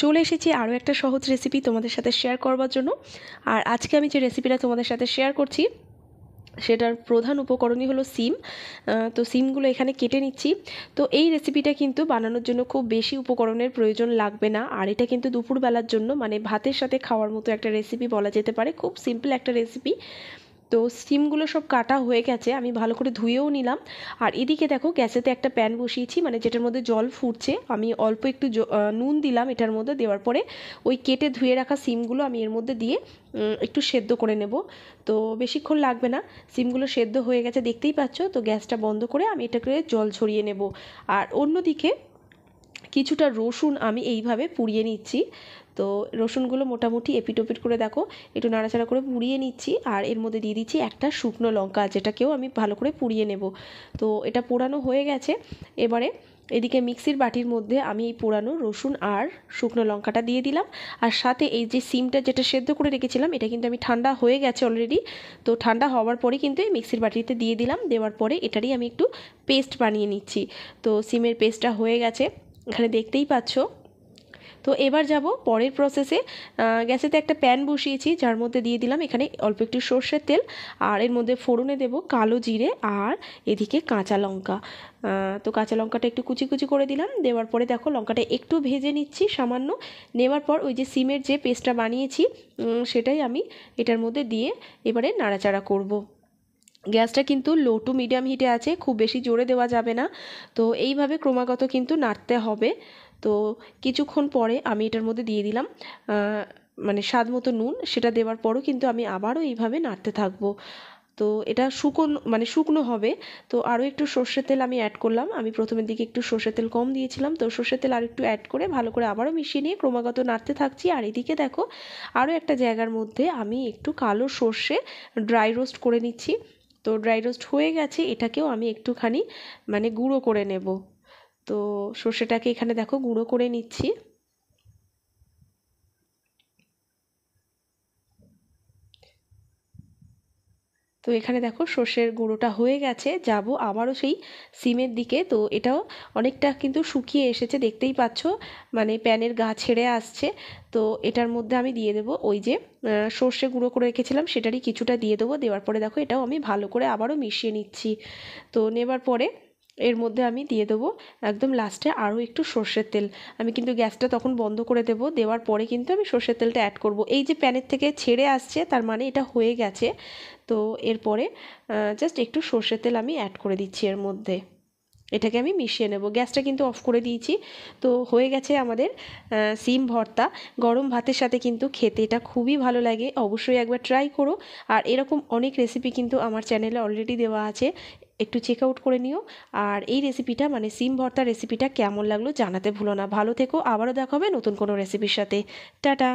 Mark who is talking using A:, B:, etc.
A: চলে এসেছি আরও একটা সহজ রেসিপি তোমাদের সাথে শেয়ার করবার জন্য। আর আজকে আমি যে রেসিপিটা তোমাদের সাথে শেয়ার করছি সেটার প্রধান উপকরণই হলো সিম। তো সিমগুলো এখানে কেটে নিচ্ছি। তো এই রেসিপিটা কিন্তু বানানোর জন্য খুব বেশি উপকরণের প্রয়োজন লাগবে না, আর এটা কিন্তু দুপুরবেলার জন্য মানে ভাতের সাথে খাওয়ার মতো একটা রেসিপি বলা যেতে পারে। খুব সিম্পল একটা রেসিপি। তো সিমগুলো সব কাটা হয়ে গেছে, আমি ভালো করে ধুয়েও নিলাম। আর এদিকে দেখো গ্যাসেতে একটা প্যান বসিয়েছি, মানে যেটার মধ্যে জল ফুটছে। আমি অল্প একটু নুন দিলাম এটার মধ্যে, দেওয়ার পরে ওই কেটে ধুয়ে রাখা সিমগুলো আমি এর মধ্যে দিয়ে একটু সেদ্ধ করে নেব। তো বেশিক্ষণ লাগবে না, সিমগুলো সেদ্ধ হয়ে গেছে দেখতেই পাচ্ছ। তো গ্যাসটা বন্ধ করে আমি এটাকে জল ঝরিয়ে নেব। আর অন্যদিকে কিছুটা রসুন আমি এইভাবে পুড়িয়ে নিচ্ছি। তো রসুনগুলো মোটামুটি এপিট ওপিট করে দেখো একটু নাড়াচাড়া করে পুড়িয়ে নিচ্ছি। আর এর মধ্যে দিয়ে দিচ্ছি একটা শুকনো লঙ্কা, যেটাকেও আমি ভালো করে পুড়িয়ে নেব। তো এটা পোড়ানো হয়ে গেছে। এবারে এদিকে মিক্সির বাটির মধ্যে আমি এই পোড়ানো রসুন আর শুকনো লঙ্কাটা দিয়ে দিলাম। আর সাথে এই যে সিমটা যেটা সেদ্ধ করে রেখেছিলাম, এটা কিন্তু আমি ঠান্ডা হয়ে গেছে অলরেডি। তো ঠান্ডা হওয়ার পরে কিন্তু এই মিক্সির বাটিতে দিয়ে দিলাম। দেওয়ার পরে এটারই আমি একটু পেস্ট বানিয়ে নিচ্ছি। তো সিমের পেস্টটা হয়ে গেছে, এখানে দেখতেই পাচ্ছ। তো এবার যাব পরের প্রসেসে। গ্যাসেতে একটা প্যান বসিয়েছি, যার মধ্যে দিয়ে দিলাম এখানে অল্প একটু সর্ষের তেল। আর এর মধ্যে ফোড়নে দেব কালো জিরে আর এদিকে কাঁচা লঙ্কা। তো কাঁচা লঙ্কাটা একটু কুচি কুচি করে দিলাম। দেওয়ার পরে দেখো লঙ্কাটা একটু ভেজে নিচ্ছি সামান্য। নেওয়ার পর ওই যে সিমের যে পেস্টটা বানিয়েছি সেটাই আমি এটার মধ্যে দিয়ে এবারে নাড়াচাড়া করব। গ্যাসটা কিন্তু লো টু মিডিয়াম হিটে আছে, খুব বেশি জোরে দেওয়া যাবে না। তো এইভাবে ক্রমাগত কিন্তু নাড়তে হবে। তো কিছুক্ষণ পরে আমি এটার মধ্যে দিয়ে দিলাম মানে স্বাদ মতো নুন। সেটা দেওয়ার পরও কিন্তু আমি আবারও এইভাবে নাড়তে থাকবো। তো এটা শুকনো হবে। তো আরও একটু সর্ষের তেল আমি অ্যাড করলাম। আমি প্রথমের দিকে একটু সর্ষের তেল কম দিয়েছিলাম, তো সর্ষের তেল আর একটু অ্যাড করে ভালো করে আবারও মিশিয়ে নিয়ে ক্রমাগত নাড়তে থাকছি। আর এদিকে দেখো আরও একটা জায়গার মধ্যে আমি একটু কালো সর্ষে ড্রাই রোস্ট করে নিচ্ছি। তো ড্রাই রোস্ট হয়ে গেছে, এটাকেও আমি একটুখানি মানে গুঁড়ো করে নেব। তো সর্ষেটাকে এখানে দেখো গুঁড়ো করে নিচ্ছি। তো এখানে দেখো সর্ষের গুঁড়োটা হয়ে গেছে, যাব আবারও সেই সিমের দিকে। তো এটাও অনেকটা কিন্তু শুকিয়ে এসেছে দেখতেই পাচ্ছ, মানে প্যানের গা ছেড়ে আসছে। তো এটার মধ্যে আমি দিয়ে দেবো ওই যে সর্ষে গুঁড়ো করে রেখেছিলাম, সেটারই কিছুটা দিয়ে দেবো। দেওয়ার পরে দেখো এটাও আমি ভালো করে আবারও মিশিয়ে নিচ্ছি। তো নেবার পরে এর মধ্যে আমি দিয়ে দেবো একদম লাস্টে আরও একটু সর্ষের তেল। আমি কিন্তু গ্যাসটা তখন বন্ধ করে দেবো। দেওয়ার পরে কিন্তু আমি সর্ষের তেলটা অ্যাড করব। এই যে প্যানের থেকে ছেড়ে আসছে, তার মানে এটা হয়ে গেছে। তো এরপরে জাস্ট একটু সর্ষের তেল আমি অ্যাড করে দিচ্ছি এর মধ্যে। এটাকে আমি মিশিয়ে নেব। গ্যাসটা কিন্তু অফ করে দিয়েছি। তো হয়ে গেছে আমাদের সিম ভর্তা। গরম ভাতের সাথে কিন্তু খেতে এটা খুবই ভালো লাগে, অবশ্যই একবার ট্রাই করো। আর এরকম অনেক রেসিপি কিন্তু আমার চ্যানেলে অলরেডি দেওয়া আছে, একটু চেক আউট করে নিও। আর এই রেসিপিটা মানে সিম ভর্তা রেসিপিটা কেমন লাগলো জানাতে ভুলো না। ভালো থেকো, আবারও দেখা হবে নতুন কোনো রেসিপির সাথে। টাটা।